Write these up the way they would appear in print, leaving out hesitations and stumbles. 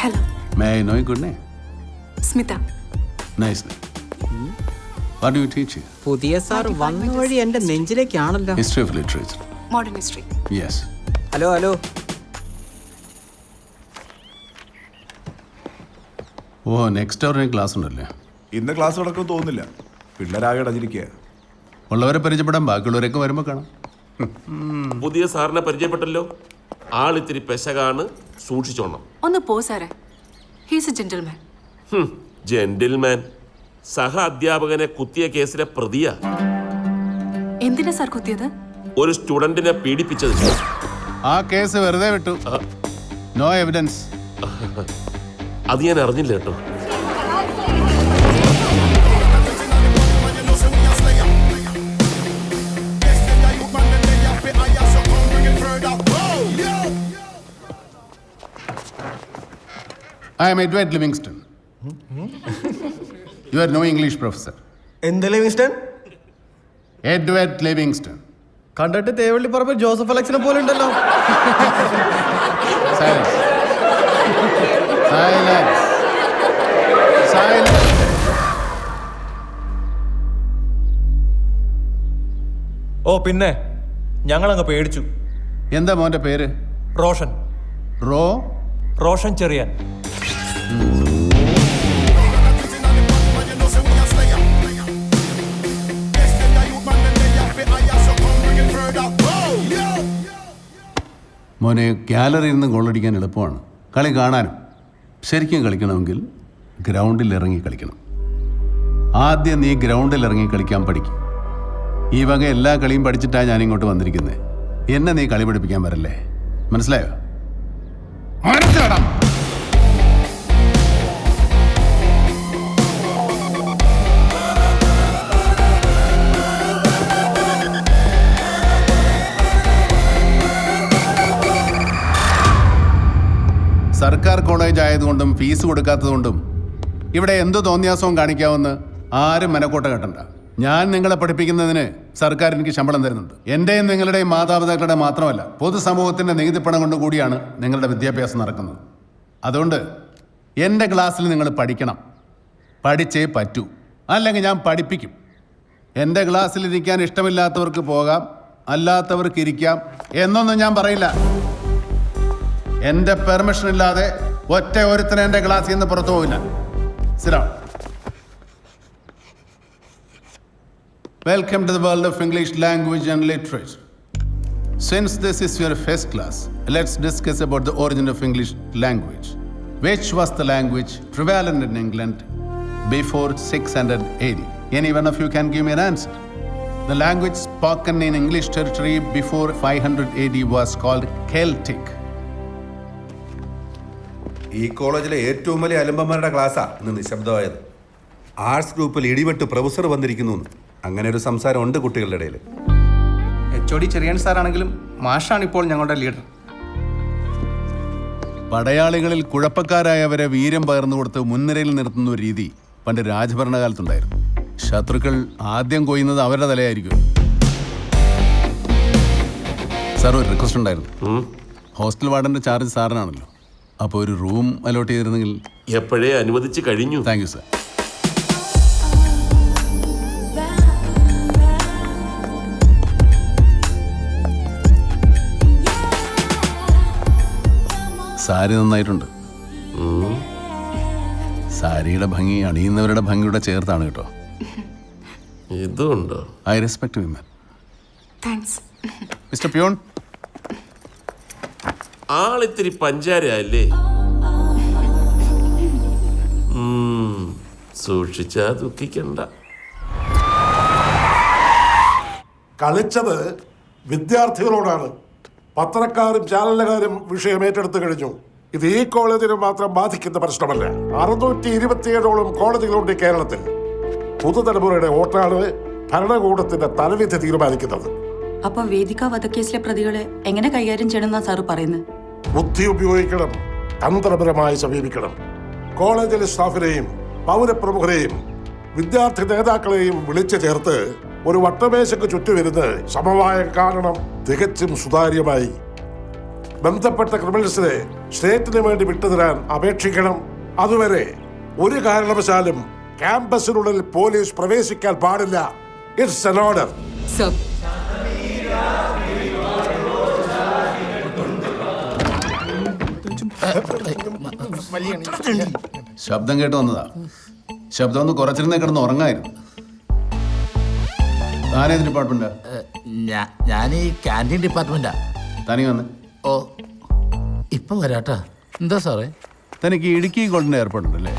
Hello. May I know your good name? Smita. Nice name. What do you teach here? പുതിയ sir വന്ന വഴി എന്റെ നെഞ്ചിലേക്കാണല്ലോ. History of literature. Modern history. Yes. Hello. ഓ next അവറിന് class ഉണ്ടല്ലേ? ഇന്ന് ക്ലാസ് നടക്കും തോന്നുന്നില്ല. പിള്ളേരാകെ അടഞ്ഞിരിക്കുക. ഉള്ളവരെ പരിചയപ്പെടാൻ ബാക്കിയുള്ളവരൊക്കെ വരുമ്പോൾ കാണാം. പുതിയ സാറിനെ പരിചയപ്പെട്ടല്ലോ. ആളിത്തിരി പെശകാണ്, സൂക്ഷിച്ചോണം. ഒന്ന് പോ സാറേ. He's A gentleman. ജെന്റിൽമാൻ. സഹ അധ്യാപകനെ കുത്തിയ കേസിലെ പ്രതിയാ. എന്തിനാ സാർ കുത്തിയത്? ഒരു സ്റ്റുഡന്റിനെ പീഡിപ്പിച്ചത്. ആ കേസ് വെറുതെ വിട്ടു. No evidence. അത് ഞാൻ അറിഞ്ഞില്ല കേട്ടോ. I am Edward Livingston. You are no English professor. എന്ത് ലിവിങ്സ്റ്റൺ? Edward Livingston. കണ്ടിട്ട് തേവള്ളി പറമ്പ് ജോസഫ് അലക്സിനെ പോലെ ഉണ്ടല്ലോ. Silence. Silence. Silence. ഓ പിന്നെ ഞങ്ങളങ്ങ് പേടിച്ചു. എന്താ മോന്റെ പേര്? റോഷൻ. റോഷൻ ചെറിയാൻ. മോനെ ഗാലറിയിൽ നിന്ന് ഗോളടിക്കാൻ എളുപ്പമാണ്, കളി കാണാനും. ശരിക്കും കളിക്കണമെങ്കിൽ ഗ്രൗണ്ടിൽ ഇറങ്ങി കളിക്കണം. ആദ്യം നീ ഗ്രൗണ്ടിൽ ഇറങ്ങി കളിക്കാൻ പഠിക്കും. ഈ വക എല്ലാ കളിയും പഠിച്ചിട്ടാണ് ഞാനിങ്ങോട്ട് വന്നിരിക്കുന്നത്. എന്നെ നീ കളി പഠിപ്പിക്കാൻ വരല്ലേ, മനസ്സിലായോ? മനസ്സിലാടാം. സർക്കാർ കോളേജ് ആയതുകൊണ്ടും ഫീസ് കൊടുക്കാത്തതുകൊണ്ടും ഇവിടെ എന്ത് തോന്നിയാസവും കാണിക്കാമെന്ന് ആരും മനക്കോട്ട കെട്ടണ്ട. ഞാൻ നിങ്ങളെ പഠിപ്പിക്കുന്നതിന് സർക്കാർ എനിക്ക് ശമ്പളം തരുന്നുണ്ട്. എൻ്റെയും നിങ്ങളുടെയും മാതാപിതാക്കളുടെ മാത്രമല്ല, പൊതുസമൂഹത്തിൻ്റെ നികുതിപ്പണം കൊണ്ട് കൂടിയാണ് നിങ്ങളുടെ വിദ്യാഭ്യാസം നടക്കുന്നത്. അതുകൊണ്ട് എൻ്റെ ക്ലാസ്സിൽ നിങ്ങൾ പഠിക്കണം, പഠിച്ചേ പറ്റൂ, അല്ലെങ്കിൽ ഞാൻ പഠിപ്പിക്കും. എൻ്റെ ക്ലാസ്സിൽ ഇരിക്കാൻ ഇഷ്ടമില്ലാത്തവർക്ക് പോകാം, അല്ലാത്തവർക്ക് ഇരിക്കാം എന്നൊന്നും ഞാൻ പറയില്ല. എൻ്റെ പെർമിഷൻ ഇല്ലാതെ ഒറ്റ ഒരുത്തനെ എൻ്റെ ക്ലാസ്സിൽ നിന്ന് പുറത്തു പോകില്ല. സിറാം. Welcome to the world of English language and literature. Since this is your first class, let's discuss about the origin of English language. Which was the language prevalent in England before 600 AD? Any one of you can give me an answer. The language spoken in English territory before 500 AD was called Celtic. ഈ കോളേജിലെ ഏറ്റവും വലിയ അലമ്പന്മാരുടെ ക്ലാസ്സാ ഇന്ന് നിശബ്ദമായത്. Arts ഗ്രൂപ്പിൽ ഇടിവെട്ട് professor വന്നിരിക്കുന്നു. അങ്ങനെ ഒരു സംസാരം ഉണ്ട് കുട്ടികളുടെ ഇടയിൽ. HOD ചെറിയാൻ സാറാണെങ്കിലും മാഷാണ് ഇപ്പോൾ ഞങ്ങളുടെ ലീഡർ. പടയാളികളിൽ കുഴപ്പക്കാരായവരെ വീര്യം പകർന്നു കൊടുത്ത് മുൻനിരയിൽ നിർത്തുന്ന ഒരു രീതി പണ്ട് രാജഭരണകാലത്തുണ്ടായിരുന്നു. ശത്രുക്കൾ ആദ്യം കൊയ്യുന്നത് അവരുടെ തലയായിരിക്കും. സാർ, ഒരു റിക്വസ്റ്റ് ഉണ്ടായിരുന്നു. ഹോസ്റ്റൽ വാർഡന്റെ ചാർജ് സാറിനാണല്ലോ, അപ്പോൾ ഒരു റൂം അലോട്ട് ചെയ്തിരുന്നെങ്കിൽ. എപ്പോഴേ അനുവദിച്ച് കഴിഞ്ഞു. Thank you sir. സാരി നന്നായിട്ടുണ്ട്. സാരിയുടെ ഭംഗി അണിയുന്നവരുടെ ഭംഗിയുടെ ചേർത്താണ് കേട്ടോ. ഇതുണ്ടോ? I respect women. Thanks. Mister peon. ആളിത്തിരി പഞ്ചാരയല്ലേ? സൂക്ഷിച്ചാ ദുഃഖിക്കണ്ട. കളിച്ചത് വിദ്യാർത്ഥികളോടാണ്. പത്രക്കാരും ചാനലുകാരും വിഷയം ഏറ്റെടുത്തു കഴിഞ്ഞു. ഇത് ഈ കോളേജിന് മാത്രം ബാധിക്കുന്ന പ്രശ്നമല്ല. 627ഓളം കോളേജുകളുണ്ട് കേരളത്തിൽ. പുതുതലമുറയുടെ വോട്ടാണ് ഭരണകൂടത്തിന്റെ തലവിധി തീരുമാനിക്കുന്നത്. അപ്പൊ വേദിക വധക്കേസിലെ പ്രതികളെ എങ്ങനെ കൈകാര്യം ചെയ്യണമെന്നാ സാറ് പറയുന്നത്? ബുദ്ധി ഉപയോഗിക്കണം, തന്ത്രപരമായി സമീപിക്കണം. കോളേജിലെ സ്റ്റാഫിനെയും പൗരപ്രമുഖരെയും വിദ്യാർത്ഥി നേതാക്കളെയും വിളിച്ചു ചേർത്ത് ഒരു വട്ടമേശയ്ക്ക് ചുറ്റുമിരുന്ന് സമവായം കാണണം, തികച്ചും സുതാര്യമായി. ബന്ധപ്പെട്ട ക്രിമിനൽസിനെ സ്റ്റേറ്റിന് വേണ്ടി വിട്ടുതരാൻ അപേക്ഷിക്കണം. അതുവരെ ഒരു കാരണവശാലും ക്യാമ്പസിനുള്ളിൽ പോലീസ് പ്രവേശിക്കാൻ പാടില്ല. It's an order. സർ, ശബ്ദം കേട്ട് വന്നതാ. ശബ്ദം ഒന്ന് കുറച്ചിരുന്നേ കിടന്ന് ഉറങ്ങായിരുന്നു. താനേത് ഡിപ്പാർട്ട്മെന്റാ? ഞാൻ ഈ ക്യാൻറ്റീൻ ഡിപ്പാർട്ട്മെന്റാ. തനി വന്ന്. ഓ ഇപ്പം വരാട്ടാ. എന്താ സാറേ? തനിക്ക് ഇടുക്കി ഗോൾഡിന്റെ ഏർപ്പെടുണ്ടല്ലേ?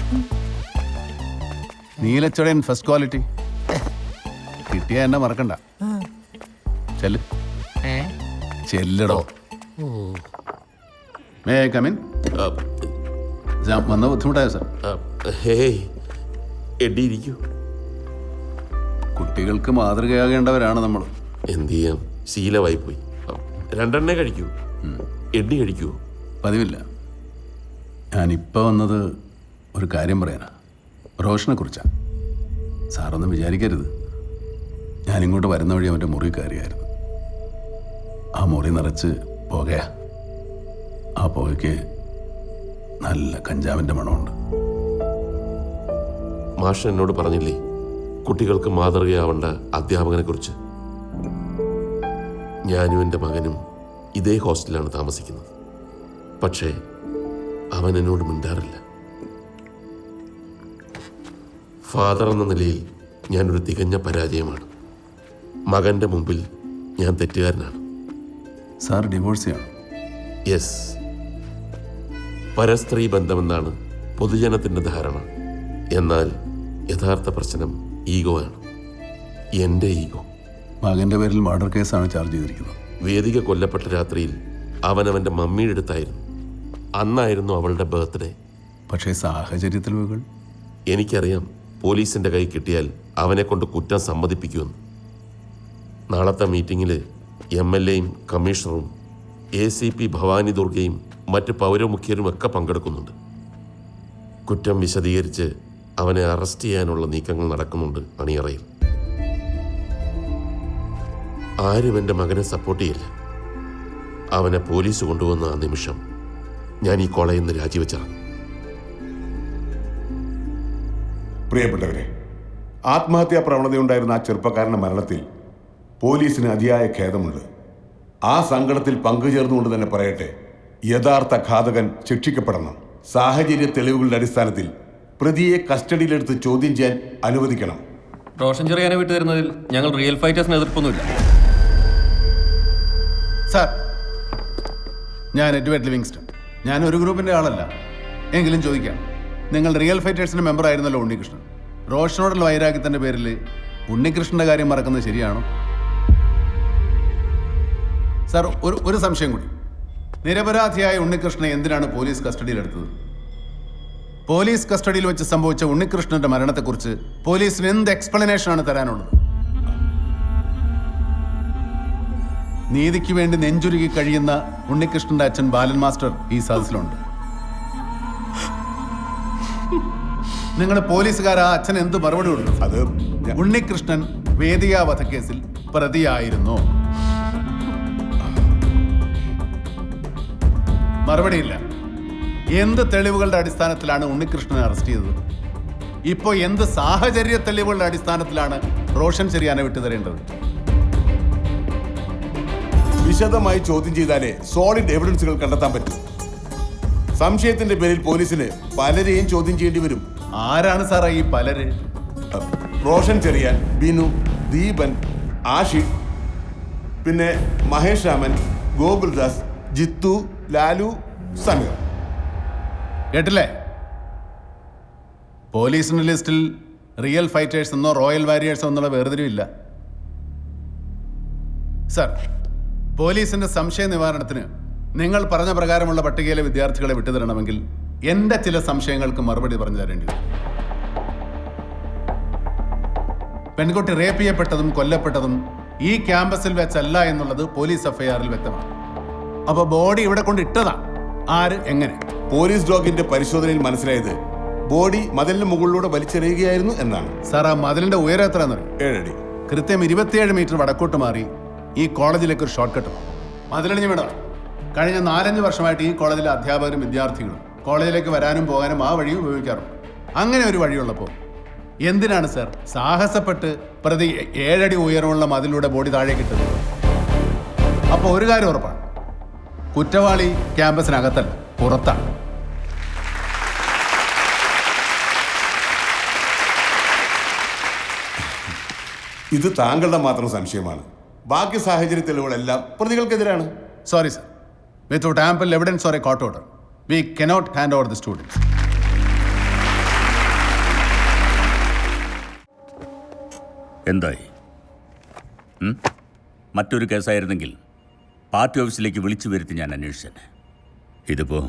നീലച്ചടയൻ ഫസ്റ്റ് ക്വാളിറ്റി കിട്ടിയ എന്നെ മറക്കണ്ട. ചെല്ല് ചെല്ലടോ. May come in. വന്ന ബുദ്ധിമുട്ടായോ സാർ? ഹേയ്, എഡി ഇരിക്കൂ. കുട്ടികൾക്ക് മാതൃകയാകേണ്ടവരാണ് നമ്മൾ. എന്ത് ചെയ്യാം, ശീലമായി പോയി. രണ്ടെണ്ണേ കഴിക്കൂ. എഡി കഴിക്കൂ. പതിവില്ല. ഞാനിപ്പോൾ വന്നത് ഒരു കാര്യം പറയാനാ. റോഷനെ കുറിച്ചാണ്. സാറൊന്നും വിചാരിക്കരുത്. ഞാനിങ്ങോട്ട് വരുന്ന വഴി അവൻ്റെ മുറി കയറിയായിരുന്നു. ആ മുറി നിറച്ച് പുകയാ. ആ പുകയ്ക്ക് നല്ല കഞ്ചാവിൻ്റെ മണമുണ്ട്. മാഷ് എന്നോട് പറഞ്ഞില്ലേ കുട്ടികൾക്ക് മാതൃകയാവേണ്ട അധ്യാപകനെ കുറിച്ച്? ഞാനും എൻ്റെ മകനും ഇതേ ഹോസ്റ്റലിലാണ് താമസിക്കുന്നത്. പക്ഷേ അവൻ എന്നോട് മിണ്ടാറില്ല. ഫാദർ എന്ന നിലയിൽ ഞാനൊരു തികഞ്ഞ പരാജയമാണ്. മകൻ്റെ മുമ്പിൽ ഞാൻ തെറ്റുകാരനാണ്. സാർ ഡിവോഴ്സ് ചെയ്യണം? യെസ്. പരസ്ത്രീ ബന്ധമെന്നാണ് പൊതുജനത്തിൻ്റെ ധാരണ. എന്നാൽ യഥാർത്ഥ പ്രശ്നം ഈഗോ ആണ്. എൻ്റെ ഈഗോ. മകൻ്റെ പേരിൽ മർഡർ കേസാണ് ചാർജ് ചെയ്തിരിക്കുന്നത്. വേദിക കൊല്ലപ്പെട്ട രാത്രിയിൽ അവനവൻ്റെ മമ്മിയുടെ അടുത്തായിരുന്നു. അന്നായിരുന്നു അവളുടെ ബർത്ത്ഡേ. പക്ഷേ സാഹചര്യത്തിൽ മകൾ. എനിക്കറിയാം പോലീസിൻ്റെ കൈ കിട്ടിയാൽ അവനെ കൊണ്ട് കുറ്റം സമ്മതിപ്പിക്കുമെന്ന്. നാളത്തെ മീറ്റിങ്ങിൽ MLAയും കമ്മീഷണറും ACP ഭവാനി ദുർഗയും മറ്റ് പൗരമുഖ്യരുമൊക്കെ പങ്കെടുക്കുന്നുണ്ട്. കുറ്റം വിശദീകരിച്ച് അവനെ അറസ്റ്റ് ചെയ്യാനുള്ള നീക്കങ്ങൾ നടക്കുന്നുണ്ട് അണിയറയിൽ. ആരും എൻ്റെ മകനെ സപ്പോർട്ട് ചെയ്യില്ല. അവനെ പോലീസ് കൊണ്ടുവന്ന ആ നിമിഷം ഞാൻ ഈ കോളേജിൽ നിന്ന് രാജിവെച്ചിറങ്ങും. പ്രിയപ്പെട്ടവരെ, ആത്മഹത്യാ പ്രവണതയുണ്ടായിരുന്ന ആ ചെറുപ്പക്കാരന്റെ മരണത്തിൽ പോലീസിന് അതിയായ ഖേദമുണ്ട്. ആ സങ്കടത്തിൽ പങ്കുചേർന്നുകൊണ്ട് തന്നെ പറയട്ടെ, യഥാർത്ഥ ഘാതകൻ ശിക്ഷിക്കപ്പെടണം. സാഹചര്യ തെളിവുകളുടെ അടിസ്ഥാനത്തിൽ പ്രതിയെ കസ്റ്റഡിയിലെടുത്ത് ചോദ്യം ചെയ്യാൻ അനുവദിക്കണം. റോഷൻ ചെറിയാനെ വിട്ടുതരുന്നതിൽ ഞങ്ങൾ റിയൽ ഫൈറ്റേഴ്സിന് എതിർപ്പൊന്നുമില്ല. സാർ, ഞാൻ എഡ്വേർഡ് ലിവിങ്സ്റ്റൺ. ഞാൻ ഒരു ഗ്രൂപ്പിൻ്റെ ആളല്ല. എങ്കിലും ചോദിക്കാം, നിങ്ങൾ റിയൽ ഫൈറ്റേഴ്സിൻ്റെ മെമ്പർ ആയിരുന്നല്ലോ ഉണ്ണികൃഷ്ണൻ. റോഷനോടുള്ള വൈരാഗ്യത്തിൻ്റെ പേരിൽ ഉണ്ണികൃഷ്ണൻ്റെ കാര്യം മറക്കുന്നത് ശരിയാണോ? സാർ, ഒരു സംശയം കൂടി. നിരപരാധിയായ ഉണ്ണികൃഷ്ണനെ എന്തിനാണ് പോലീസ് കസ്റ്റഡിയിലെടുത്തത്? പോലീസ് കസ്റ്റഡിയിൽ വെച്ച് സംഭവിച്ച ഉണ്ണികൃഷ്ണന്റെ മരണത്തെക്കുറിച്ച് പോലീസിന് എന്ത് എക്സ്പ്ലനേഷനാണ് തരാനുള്ളത്? നീതിക്ക് വേണ്ടി നെഞ്ചുരുകി കഴിയുന്ന ഉണ്ണികൃഷ്ണന്റെ അച്ഛൻ ബാലൻ മാസ്റ്റർ ഈ സദസ്സിലുണ്ട്. നിങ്ങൾ പോലീസുകാർ ആ അച്ഛൻ എന്ത് മറുപടി കൊടുക്കും? അത് ഉണ്ണികൃഷ്ണൻ വേദിക വധക്കേസിൽ പ്രതിയായിരുന്നു. മറുപടിയില്ല. എന്ത് തെളിവുകളുടെ അടിസ്ഥാനത്തിലാണ് ഉണ്ണികൃഷ്ണനെ അറസ്റ്റ് ചെയ്തത്? ഇപ്പോൾ എന്ത് സാഹചര്യ തെളിവുകളുടെ അടിസ്ഥാനത്തിലാണ് റോഷൻ ചെറിയാനെ വിട്ടുതരേണ്ടത്? വിശദമായി ചോദ്യം ചെയ്താലേ സോളിഡ് എവിഡൻസുകൾ കണ്ടെത്താൻ പറ്റും. സംശയത്തിന്റെ പേരിൽ പോലീസിന് പലരെയും ചോദ്യം ചെയ്യേണ്ടി വരും. ആരാണ് സാറേ ഈ പലര്? റോഷൻ ചെറിയാൻ, ബിനു, ദീപൻ, ആഷിഖ്, പിന്നെ മഹേഷ് രാമൻ, ഗോകുൽദാസ്, ജിത്തു, ലാലു, സമീർ. കേട്ടില്ലേ? പോലീസിന്റെ ലിസ്റ്റിൽ റിയൽ ഫൈറ്റേഴ്സ് എന്നോ റോയൽ വാരിയേഴ്സോ എന്നുള്ള വേർതിരിവില്ല. സർ, പോലീസിന്റെ സംശയ നിവാരണത്തിന് നിങ്ങൾ പറഞ്ഞ പ്രകാരമുള്ള പട്ടികയിലെ വിദ്യാർത്ഥികളെ വിട്ടുതരണമെങ്കിൽ എൻ്റെ ചില സംശയങ്ങൾക്ക് മറുപടി പറഞ്ഞു തരേണ്ടി വരും. പെൺകുട്ടി റേപ്പ് ചെയ്യപ്പെട്ടതും കൊല്ലപ്പെട്ടതും ഈ ക്യാമ്പസിൽ വെച്ചല്ല എന്നുള്ളത് പോലീസ് എഫ്ഐആറിൽ വ്യക്തമാണ്. അപ്പൊ ബോഡി ഇവിടെ കൊണ്ട് ഇട്ടതാ ആര്, എങ്ങനെ? പോലീസ് ഡോഗിന്റെ പരിശോധനയിൽ മനസ്സിലായത് ബോഡി മതിലിന് മുകളിലൂടെ വലിച്ചെറിയുകയായിരുന്നു എന്നാണ്. സാർ, ആ മതിലിന്റെ ഉയരം എത്രയെന്നറിയും? 7 അടി. കൃത്യം 27 മീറ്റർ വടക്കോട്ട് മാറി ഈ കോളേജിലേക്ക് ഒരു ഷോർട്ട് കട്ട്. മതിലണിഞ്ഞ് വിടാം. കഴിഞ്ഞ 4-5 വർഷമായിട്ട് ഈ കോളേജിലെ അധ്യാപകരും വിദ്യാർത്ഥികളും കോളേജിലേക്ക് വരാനും പോകാനും ആ വഴി ഉപയോഗിക്കാറുണ്ട്. അങ്ങനെ ഒരു വഴിയുള്ളപ്പോൾ എന്തിനാണ് സർ സാഹസപ്പെട്ട് പ്രതി 7 അടി ഉയരമുള്ള മതിലൂടെ ബോഡി താഴെ കിട്ടുന്നത്? അപ്പോൾ ഒരു കാര്യം ഉറപ്പാണ്, കുറ്റവാളി ക്യാമ്പസിനകത്തല്ല, പുറത്താണ്. ഇത് താങ്കളുടെ മാത്രം സംശയമാണ്. ബാക്കി സാഹചര്യ തെളിവുകളെല്ലാം പ്രതികൾക്കെതിരാണ്. Sorry sir, without ample evidence or a court order we cannot hand over the students. എന്തായി? മറ്റൊരു കേസായിരുന്നെങ്കിൽ പാർട്ടി ഓഫീസിലേക്ക് വിളിച്ചു വരുത്തി ഞാൻ അന്വേഷിച്ചേനെ. ഇതിപ്പോൾ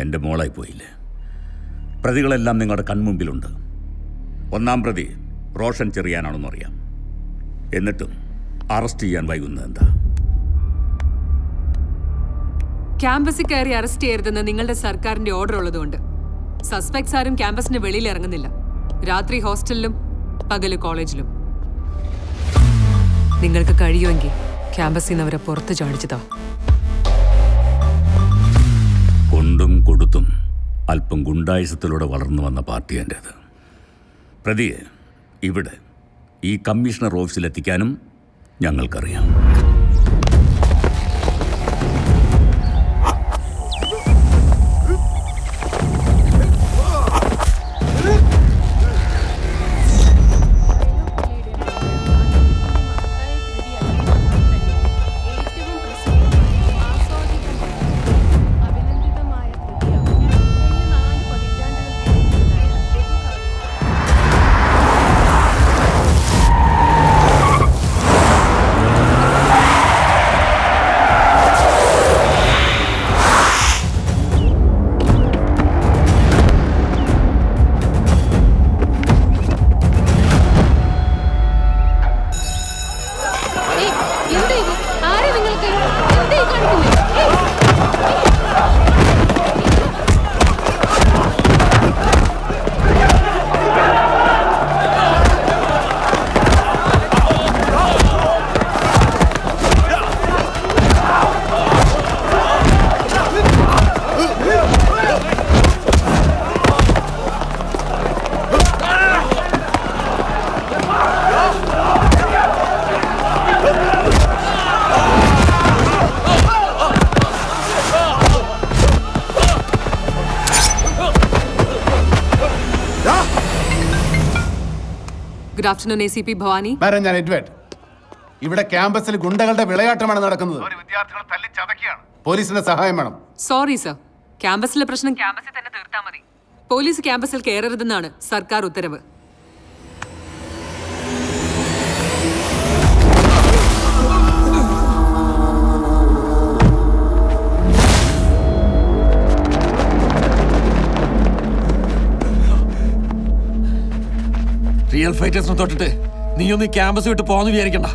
എൻ്റെ മോളായി പോയില്ലേ. പ്രതികളെല്ലാം നിങ്ങളുടെ കൺമുമ്പിലുണ്ട്. 1-ാം പ്രതി റോഷൻ ചെറിയാനാണെന്ന് അറിയാം. എന്നിട്ടും അറസ്റ്റ് ചെയ്യാൻ വൈകുന്നത് എന്താ? ക്യാമ്പസിൽ കയറി അറസ്റ്റ് ചെയ്യരുതെന്ന് നിങ്ങളുടെ സർക്കാരിന്റെ ഓർഡർ ഉള്ളതുകൊണ്ട് സസ്പെക്ട്സ് ആരും ക്യാമ്പസിന് വെളിയിൽ ഇറങ്ങുന്നില്ല. രാത്രി ഹോസ്റ്റലിലും പകല് കോളേജിലും. നിങ്ങൾക്ക് കഴിയുമെങ്കിൽ ക്യാമ്പസിൽ നിന്ന് അവരെ പുറത്ത് ചാടിച്ചതാ. കൊണ്ടും കൊടുത്തും അല്പം ഗുണ്ടായുസത്തിലൂടെ വളർന്നു വന്ന പാർട്ടി എൻ്റേത്. പ്രതിയെ ഇവിടെ ഈ കമ്മീഷണർ ഓഫീസിലെത്തിക്കാനും ഞങ്ങൾക്കറിയാം. Good afternoon ACP Bhavani. Madam, ഞാൻ എഡ്വേർഡ്. ഇവിടെ ക്യാമ്പസിൽ ഗുണ്ടകളുടെ വിളയാട്ടമാണ് നടക്കുന്നത്. പോലീസിന്റെ സഹായം വേണം. സോറി സർ, ക്യാമ്പസിലെ പ്രശ്നം ക്യാമ്പസിൽ തന്നെ തീർത്താൽ മതി. പോലീസ് ക്യാമ്പസിൽ കയറരുതെന്നാണ് സർക്കാർ ഉത്തരവ്. റിയൽ ഫൈറ്റേഴ്സിനെ തൊട്ടിട്ട് നീയൊന്ന് ക്യാമ്പസ് വിട്ട് പോകാന്ന് വിചാരിക്കണ്ട.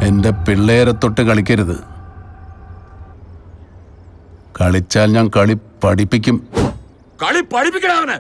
എൻ്റെ പിള്ളേരെ തൊട്ട് കളിക്കരുത്. കളിച്ചാൽ ഞാൻ കളി പഠിപ്പിക്കും. കളി പഠിപ്പിക്കണം അവനെ.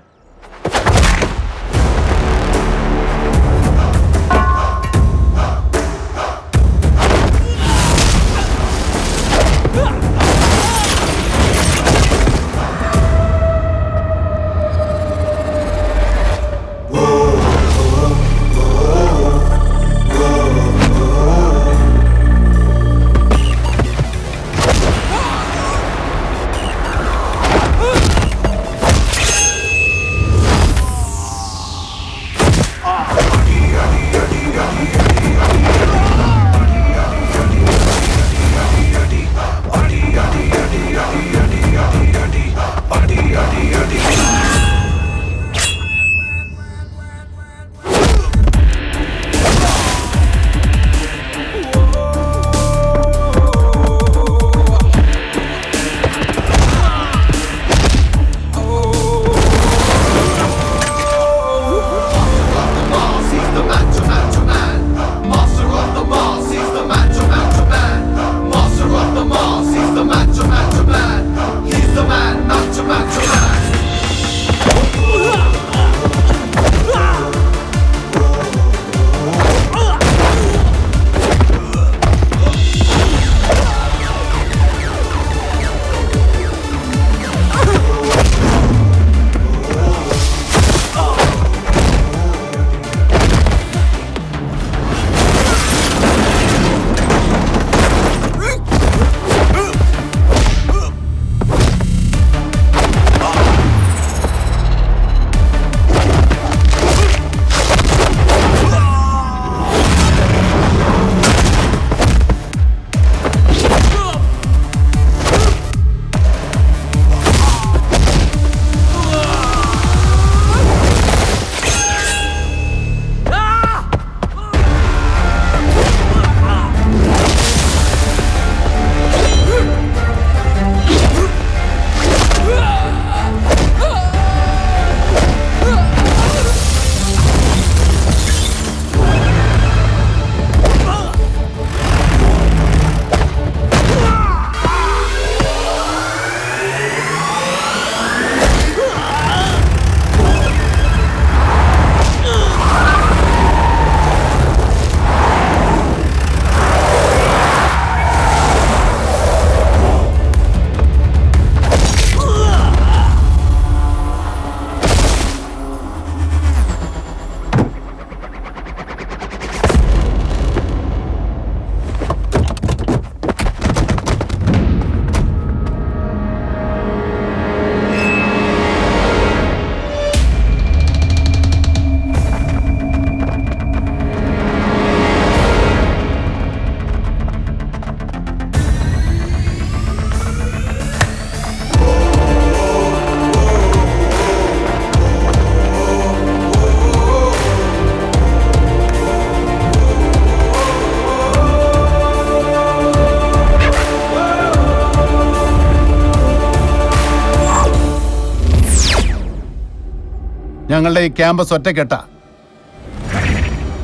ഞങ്ങളുടെ ഈ ക്യാമ്പസ് ഒറ്റക്കെട്ട.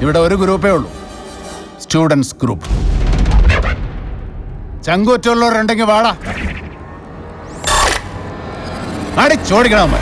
ഇവിടെ ഒരു ഗ്രൂപ്പേ ഉള്ളൂ, സ്റ്റുഡൻസ് ഗ്രൂപ്പ്. ചങ്കൂറ്റുള്ളവരുണ്ടെങ്കിൽ വാടാ, അടിച്ചോടിക്കണം അമ്മ.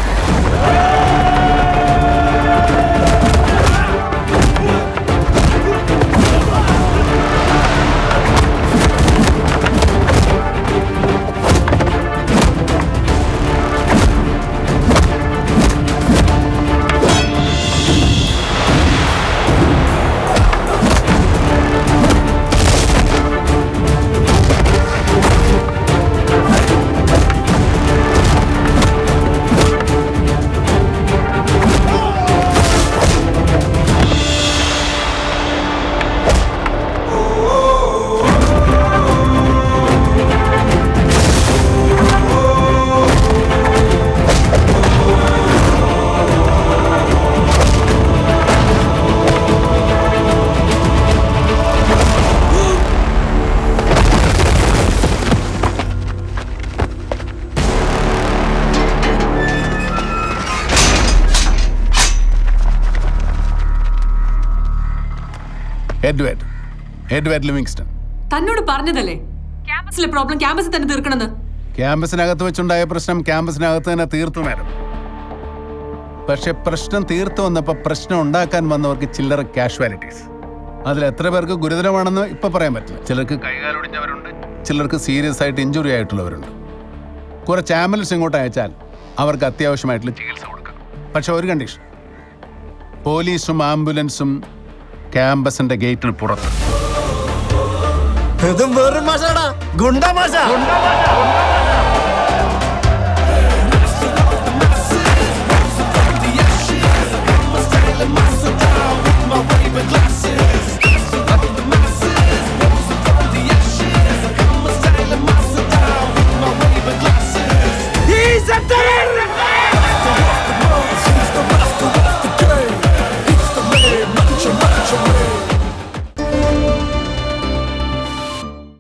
എഡ്വേർഡ് ലിവിങ്സ്റ്റൺ തന്നോട് പറഞ്ഞതല്ലേ ക്യാമ്പസിലെ പ്രോബ്ലം ക്യാമ്പസിൽ തന്നെ തീർക്കണമെന്ന്. ക്യാമ്പസിനകത്ത് വെച്ചുണ്ടായ പ്രശ്നം ക്യാമ്പസിനകത്ത് തന്നെ തീർത്തു നേരം. പക്ഷെ പ്രശ്നം തീർത്തു വന്നപ്പോൾ പ്രശ്നം ഉണ്ടാക്കാൻ വന്നവർക്ക് ചില്ലറ കാഷ്വാലിറ്റീസ്. അതിൽ എത്ര പേർക്ക് ഗുരുതരമാണെന്ന് ഇപ്പൊ പറയാൻ പറ്റില്ല. ചിലർക്ക് കൈകാലൊടിഞ്ഞവരുണ്ട്, ചിലർക്ക് സീരിയസ് ആയിട്ട് ഇഞ്ചുറി ആയിട്ടുള്ളവരുണ്ട്. കുറച്ച് ആംബുലൻസ് ഇങ്ങോട്ട് അയച്ചാൽ അവർക്ക് അത്യാവശ്യമായിട്ടുള്ള ചികിത്സ കൊടുക്കാം. പക്ഷെ ഒരു കണ്ടീഷൻ, പോലീസും ആംബുലൻസും ക്യാമ്പസിന്റെ ഗേറ്റിന് പുറത്ത്. ഇതും വെറും മാഷാടാ, ഗുണ്ട മാഷ.